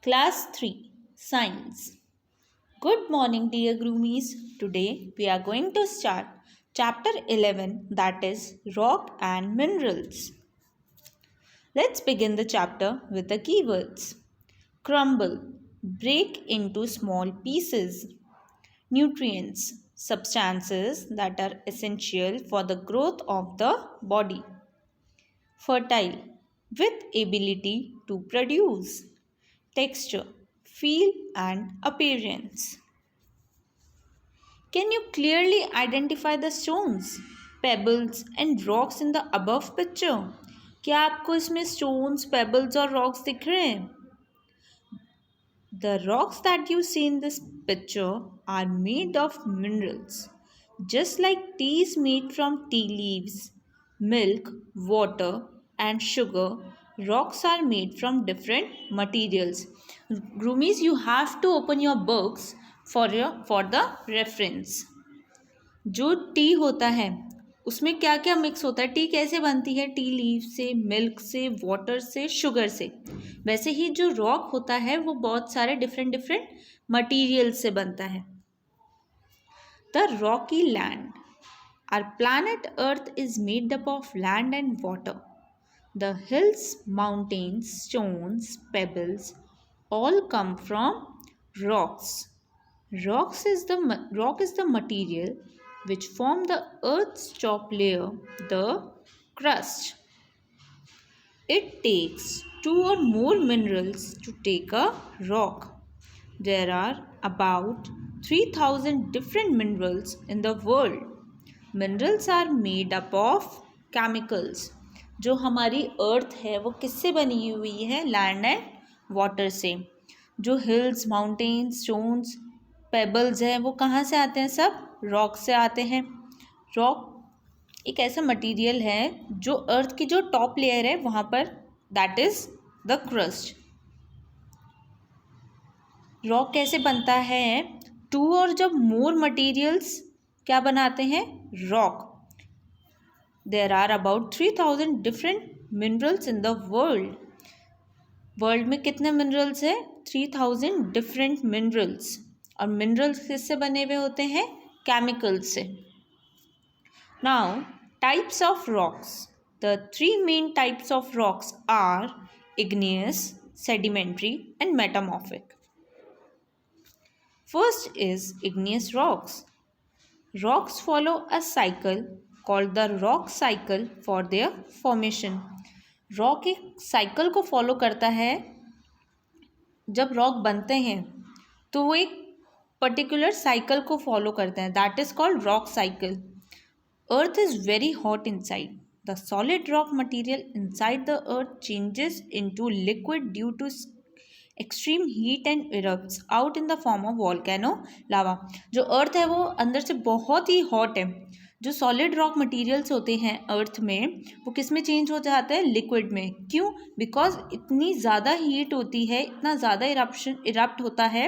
Class 3 Science. Good morning, dear groomies. Today we are going to start chapter 11, that is Rock and Minerals. Let's begin the chapter with the keywords: crumble, break into small pieces; nutrients, substances that are essential for the growth of the body; fertile, with ability to produce; texture, feel and appearance. Can you clearly identify the stones, pebbles and rocks in the above picture? क्या आपको इसमें stones, pebbles और rocks दिख रहे हैं? The rocks that you see in this picture are made of minerals. Just like tea is made from tea leaves, milk, water, and sugar, rocks are made from different materials. Groomies, you have to open your books for the reference. जो T होता है उसमें क्या क्या mix होता है, T कैसे बनती है, टी लीफ से, मिल्क से, वाटर से, शुगर से। वैसे ही जो रॉक होता है वो बहुत सारे डिफरेंट डिफरेंट मटेरियल से बनता है। The rocky land, our planet Earth is made up of land and water. The hills, mountains, stones, pebbles all come from rocks. Rock is the material which form the earth's top layer, the crust. It takes two or more minerals to take a rock. There are about 3000 different minerals in the world. Minerals are made up of chemicals. जो हमारी अर्थ है वो किससे बनी हुई है? Land and water से. जो हिल्स, माउंटेन्स, स्टोन्स, पेबल्स हैं वो कहाँ से आते हैं? सब रॉक से आते हैं. रॉक एक ऐसा मटेरियल है जो अर्थ की जो टॉप लेयर है वहाँ पर, that is the crust. Rock कैसे बनता है? टू और जब मोर मटेरियल्स क्या बनाते हैं? Rock. There are about 3000 different minerals in the world. World में कितने मिनरल्स हैं? 3000 डिफरेंट मिनरल्स. और मिनरल्स किससे बने हुए होते हैं? केमिकल्स से. Now types of rocks. The 3 main types of rocks are igneous, sedimentary and metamorphic. First is igneous rocks. Rocks follow a cycle called the rock cycle for their formation. Rock एक cycle को follow करता है. जब rock बनते हैं तो वो एक पर्टिकुलर साइकिल को फॉलो करते हैं, that is called rock cycle. Earth is very hot inside. The solid rock material inside the earth changes into liquid due to extreme heat and erupts out in the form of volcano lava. जो earth है वो अंदर से बहुत ही hot है. जो solid rock materials होते हैं अर्थ में वो किस में चेंज हो जाता है? लिक्विड में. क्यों? बिकॉज इतनी ज़्यादा हीट होती है, इतना ज़्यादा इरप्ट होता है.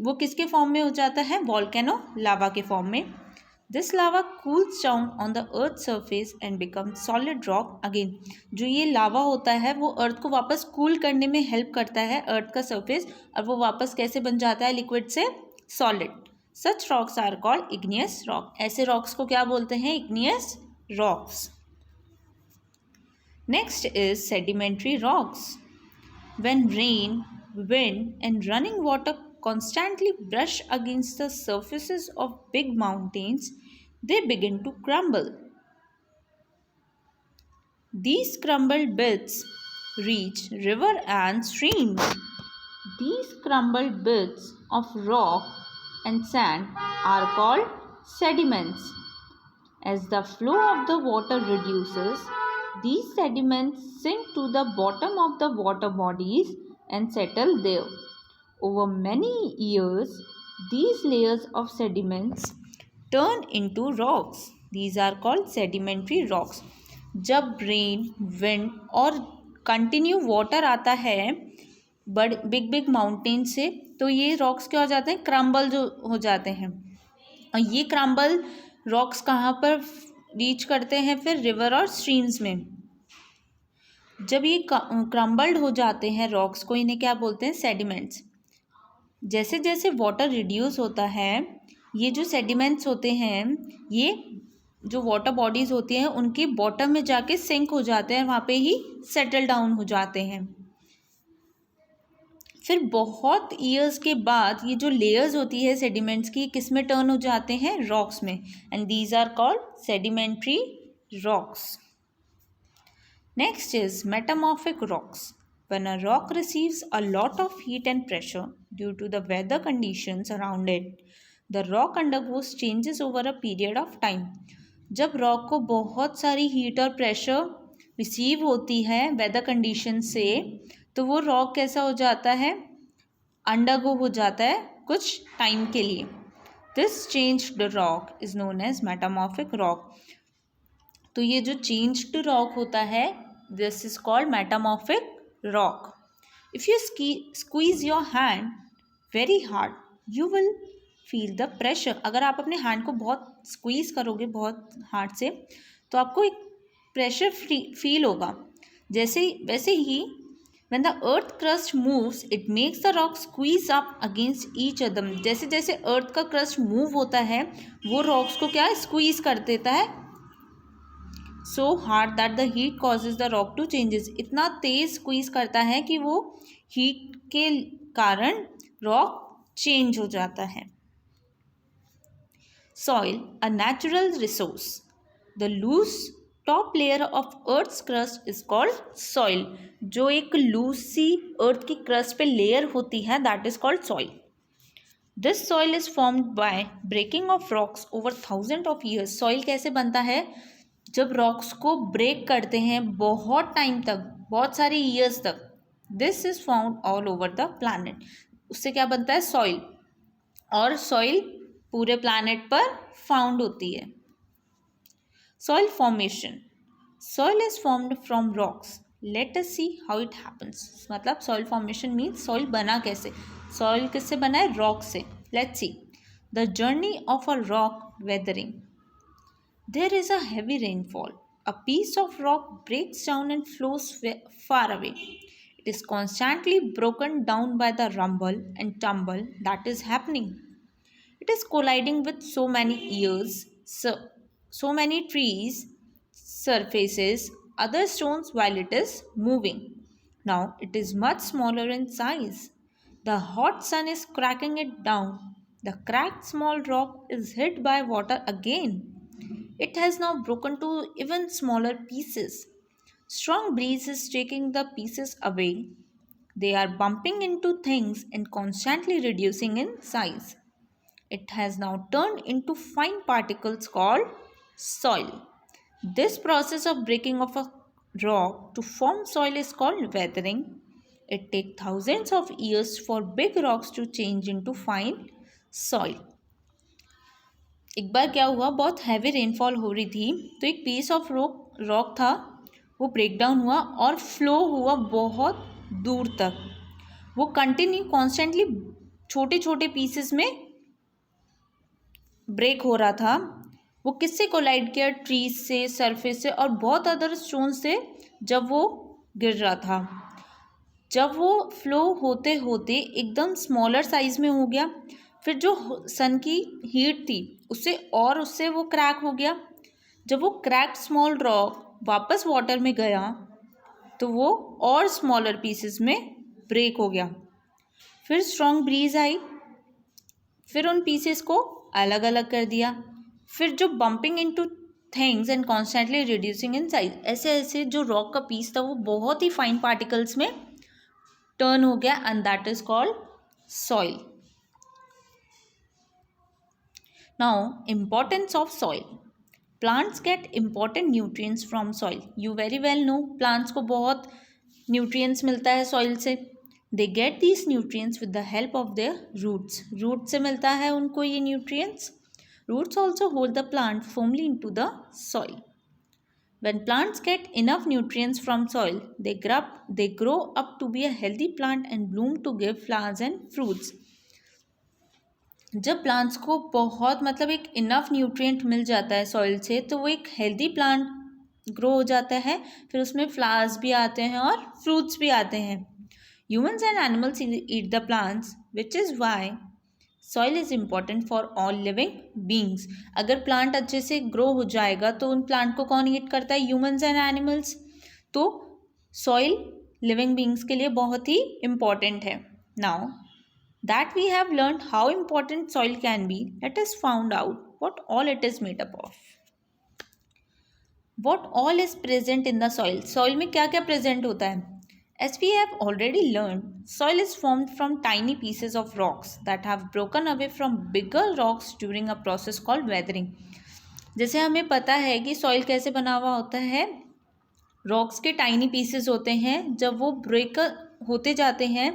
वो किसके फॉर्म में हो जाता है? वॉल्केनो लावा के फॉर्म में. This lava cools down on the earth surface and become solid rock again. जो ये लावा होता है वो अर्थ को वापस कूल करने में हेल्प करता है, अर्थ का सर्फेस, और वो वापस कैसे बन जाता है? लिक्विड से solid. Such rocks are called igneous rock. ऐसे rocks को क्या बोलते हैं? Igneous rocks. Next is sedimentary rocks. When rain, wind and running water constantly brush against the surfaces of big mountains, they begin to crumble. These crumbled bits reach river and streams. These crumbled bits of rock and sand are called sediments. As the flow of the water reduces, these sediments sink to the bottom of the water bodies and settle there. Over many years, these layers of sediments turn into rocks. These are called sedimentary rocks. जब rain, wind और continue water आता है big big mountain से, तो ये rocks क्या हो जाते हैं? क्रम्बल जो हो जाते हैं. और ये क्रम्बल रॉक्स कहाँ पर रीच करते हैं? फिर रिवर और स्ट्रीम्स में. जब ये क्रम्बल्ड हो जाते हैं रॉक्स को, इन्हें क्या बोलते हैं? सेडिमेंट्स। जैसे जैसे वाटर रिड्यूस होता है, ये जो सेडिमेंट्स होते हैं, ये जो वाटर बॉडीज़ होती हैं उनके बॉटम में जाके सिंक हो जाते हैं, वहाँ पे ही सेटल डाउन हो जाते हैं। फिर बहुत ईयर्स के बाद ये जो लेयर्स होती है सेडिमेंट्स की, किस में टर्न हो जाते हैं? रॉक्स में, and these are called sedimentary rocks. Next is metamorphic rocks. When a rock receives a lot of heat and pressure due to the weather conditions around it, the rock undergoes changes over a period of time. जब rock को बहुत सारी heat और pressure receive होती है weather condition से, तो वो रॉक कैसा हो जाता है? अंडरगो हो जाता है कुछ टाइम के लिए। This changed rock is known as metamorphic rock. तो ये जो चेंज्ड रॉक होता है, this is called metamorphic rock. If you squeeze your hand very hard, you will feel the pressure. अगर आप अपने हैंड को बहुत स्क्वीज करोगे बहुत हार्ड से, तो आपको एक प्रेशर फील होगा। वैसे ही when the earth crust moves, it makes the rock squeeze up against each other. जैसे जैसे अर्थ का क्रस्ट मूव होता है, वो रॉक्स को क्या स्क्वीज कर देता है so hard that the heat causes the rock to changes. इतना तेज स्क्वीज करता है कि वो हीट के कारण रॉक चेंज हो जाता है। Soil, a natural resource. The loose top layer of earth's crust is called soil. जो एक लूज सी अर्थ की क्रस्ट पे लेयर होती है, that is called soil. This soil is formed by breaking of rocks over thousands of years. Soil कैसे बनता है? जब रॉक्स को ब्रेक करते हैं बहुत टाइम तक, बहुत सारे ईयर्स तक। This is found all over the planet. उससे क्या बनता है? सॉइल। और सॉइल पूरे प्लैनेट पर फाउंड होती है। Soil formation, soil is formed from rocks. Let us see how it happens. मतलब सॉइल फॉर्मेशन मीन्स सॉइल बना कैसे। सॉइल किससे बना है? रॉक से। Let's see the journey of a rock weathering. There is a heavy rainfall. A piece of rock breaks down and flows far away. It is constantly broken down by the rumble and tumble that is happening. It is colliding with so many ears, so many trees, surfaces, other stones while it is moving. Now it is much smaller in size. The hot sun is cracking it down. The cracked small rock is hit by water again. It has now broken to even smaller pieces. Strong breeze is taking the pieces away. They are bumping into things and constantly reducing in size. It has now turned into fine particles called soil. This process of breaking of a rock to form soil is called weathering. It takes thousands of years for big rocks to change into fine soil. एक बार क्या हुआ, बहुत heavy rainfall हो रही थी, तो एक piece of rock था, वो ब्रेक डाउन हुआ और फ्लो हुआ बहुत दूर तक। वो कंटिन्यू कॉन्स्टेंटली छोटे छोटे पीसेस में ब्रेक हो रहा था। वो किससे कोलाइड किया? ट्रीज से, सरफेस से और बहुत अदर स्टोन से जब वो गिर रहा था। जब वो फ्लो होते होते एकदम स्मॉलर साइज में हो गया, फिर जो सन की हीट थी उससे वो क्रैक हो गया। जब वो क्रैक्ड स्मॉल रॉक वापस वाटर में गया तो वो और स्मॉलर पीसेस में ब्रेक हो गया। फिर स्ट्रॉन्ग ब्रीज आई, फिर उन पीसेस को अलग अलग कर दिया। फिर जो bumping into things and constantly reducing in size, ऐसे ऐसे जो रॉक का पीस था वो बहुत ही फाइन पार्टिकल्स में टर्न हो गया, and that is called soil. Now, importance of soil. Plants get important nutrients from soil. You very well know plants को बहुत nutrients मिलता है soil से. They get these nutrients with the help of their roots. Roots से मिलता है उनको ये nutrients. Roots also hold the plant firmly into the soil. When plants get enough nutrients from soil, they grow up to be a healthy plant and bloom to give flowers and fruits. जब plants को बहुत एक enough nutrient मिल जाता है soil से, तो वो एक हेल्दी प्लांट ग्रो हो जाता है, फिर उसमें फ्लावर्स भी आते हैं और फ्रूट्स भी आते हैं. Humans and animals eat the plants which is why soil is important for all living beings. अगर प्लांट अच्छे से ग्रो हो जाएगा तो उन प्लांट को कौन ईट करता है? Humans and animals. तो सॉइल लिविंग बींग्स के लिए बहुत ही इम्पॉर्टेंट है. Now that we have learned how important soil can be, let us find out what all it is made up of. What all is present in the soil? Soil में क्या क्या present होता है? As we have already learned, soil is formed from tiny pieces of rocks that have broken away from bigger rocks during a process called weathering. जैसे हमें पता है कि soil कैसे बना हुआ होता है, rocks के tiny pieces होते हैं, जब वो break होते जाते हैं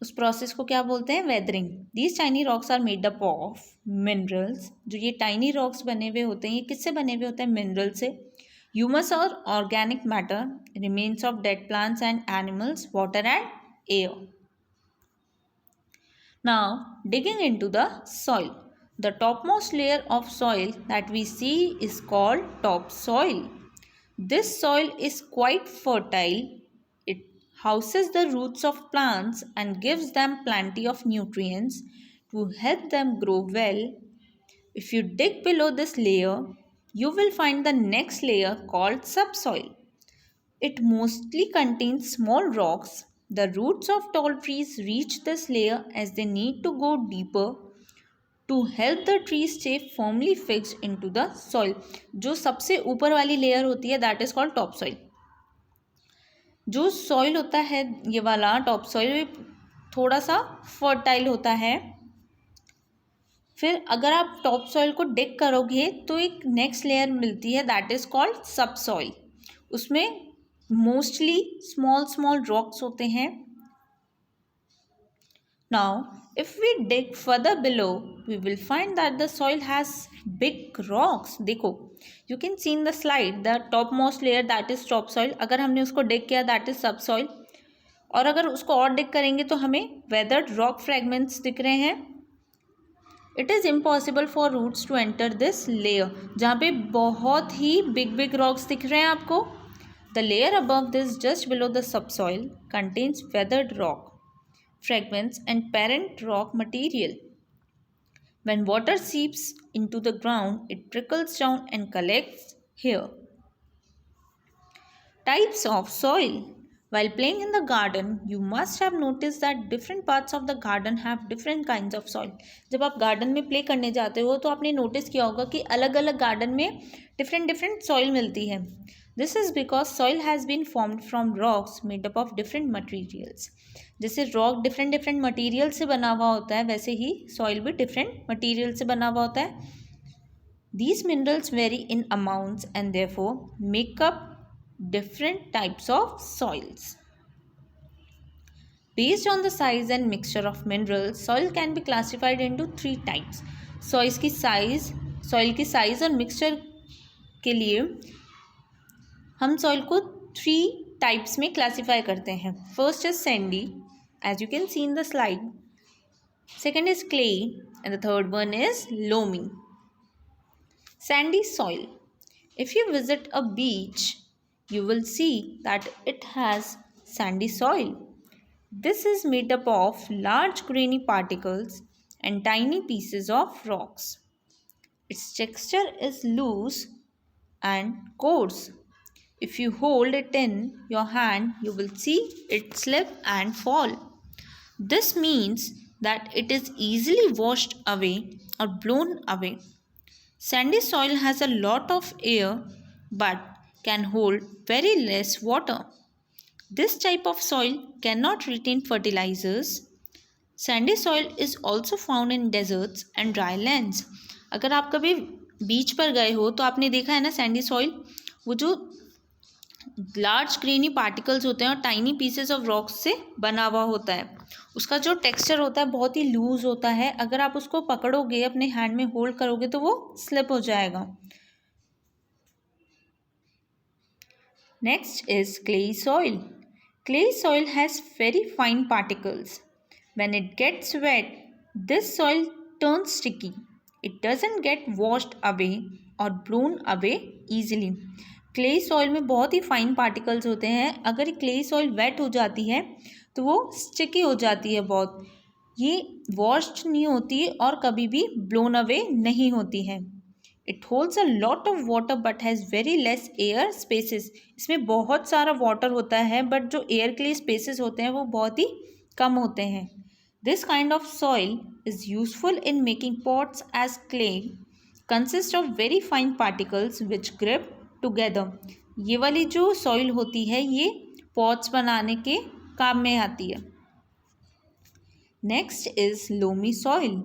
उस प्रोसेस को क्या बोलते हैं? Weathering. These tiny rocks are made up of minerals. जो ये टाइनी रॉक्स बने हुए होते हैं, ये किससे बने हुए होते हैं? मिनरल से. ह्यूमस और organic matter, remains of dead plants and animals, water and air. Now digging into the soil. The topmost layer of soil that we see is called top soil. This soil is quite fertile. Houses the roots of plants and gives them plenty of nutrients to help them grow well. If you dig below this layer, you will find the next layer called subsoil. It mostly contains small rocks. The roots of tall trees reach this layer as they need to go deeper to help the trees stay firmly fixed into the soil. जो सबसे ऊपर वाली layer होती है that is called topsoil. जो soil होता है ये वाला टॉप सॉइल थोड़ा सा फर्टाइल होता है. फिर अगर आप टॉप सॉइल को डिग करोगे तो एक नेक्स्ट लेयर मिलती है दैट इज़ कॉल्ड सब सॉइल. उसमें मोस्टली स्मॉल स्मॉल रॉक्स होते हैं. Now if we dig further below, we will find that the soil has big rocks. देखो, you can see in the slide the topmost layer that is topsoil. अगर हमने उसको dig किया that is subsoil. और अगर उसको और dig करेंगे तो हमें weathered rock fragments दिख रहे हैं. It is impossible for roots to enter this layer. जहाँ पे बहुत ही big rocks दिख रहे हैं आपको. The layer above this, just below the subsoil, contains weathered rock fragments and parent rock material. When water seeps into the ground, it trickles down and collects here. Types of soil. While playing in the garden, you must have noticed that different parts of the garden have different kinds of soil. जब आप garden में play करने जाते हो तो आपने notice किया होगा कि अलग अलग garden में different soil मिलती है. This is because soil has been formed from rocks made up of different materials. जैसे रॉक डिफरेंट मटेरियल से बना हुआ होता है वैसे ही सॉइल भी डिफरेंट मटेरियल से बना हुआ होता है. These minerals very in amounts and therefore make up different types of soils. Based on the size and mixture of minerals, soil can be classified into 3 types. Soil की size और mixture के लिए हम सॉइल को 3 types में classify करते हैं. First is Sandy, as you can see in the slide. Second is clay and the third one is loamy. Sandy soil. If you visit a beach, you will see that it has sandy soil. This is made up of large grainy particles and tiny pieces of rocks. Its texture is loose and coarse. If you hold it in your hand, you will see it slip and fall. This means that it is easily washed away or blown away. Sandy soil has a lot of air but can hold very less water. This type of soil cannot retain fertilizers. Sandy soil is also found in deserts and dry lands. अगर आप कभी बीच पर गए हो तो आपने देखा है ना सैंडी सॉइल, वो जो लार्ज ग्रेनी पार्टिकल्स होते हैं और टाइनी पीसेस ऑफ रॉक्स से बना हुआ होता है. उसका जो टेक्सचर होता है बहुत ही लूज होता है. अगर आप उसको पकड़ोगे, अपने हैंड में होल्ड करोगे तो वो स्लिप हो जाएगा. Next is clayey soil. Clayey soil has very fine particles. When it gets wet, this soil turns sticky. It doesn't get washed away or blown away easily. Clay soil में बहुत ही fine particles होते हैं. अगर clay soil wait हो जाती है तो वो स्टिकी हो जाती है बहुत. ये वॉश्ड नहीं होती और कभी भी ब्लोन अवे नहीं होती है. It holds a lot of water but has very less air spaces. इसमें बहुत सारा वाटर होता है बट जो एयर के लिए स्पेसेस होते हैं वो बहुत ही कम होते हैं. This kind of soil is useful in making pots as clay consist of very fine particles which grip together. ये वाली जो सॉइल होती है ये पॉट्स बनाने के काम में आती है. Next is loamy soil.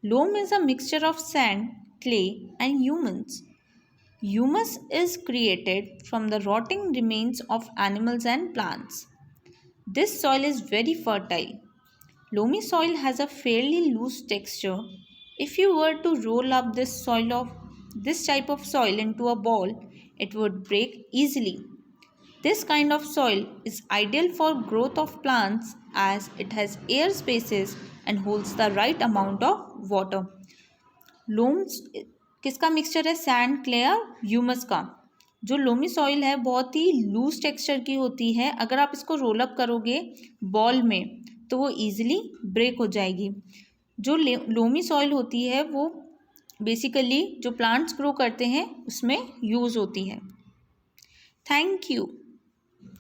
Loam is a mixture of sand, clay, and humus. Humus is created from the rotting remains of animals and plants. This soil is very fertile. Loamy soil has a fairly loose texture. If you were to roll up this type of soil into a ball, it would break easily. This kind of soil is ideal for growth of plants as it has air spaces and holds the right amount of water. Loams किसका mixture है? Sand, clay और humus का. जो loamy soil है बहुत ही loose texture की होती है. अगर आप इसको रोल अप करोगे बॉल में तो वो ईजिली ब्रेक हो जाएगी. जो लोमी सॉइल होती है वो बेसिकली जो प्लांट्स ग्रो करते हैं उसमें यूज़ होती है. Thank you.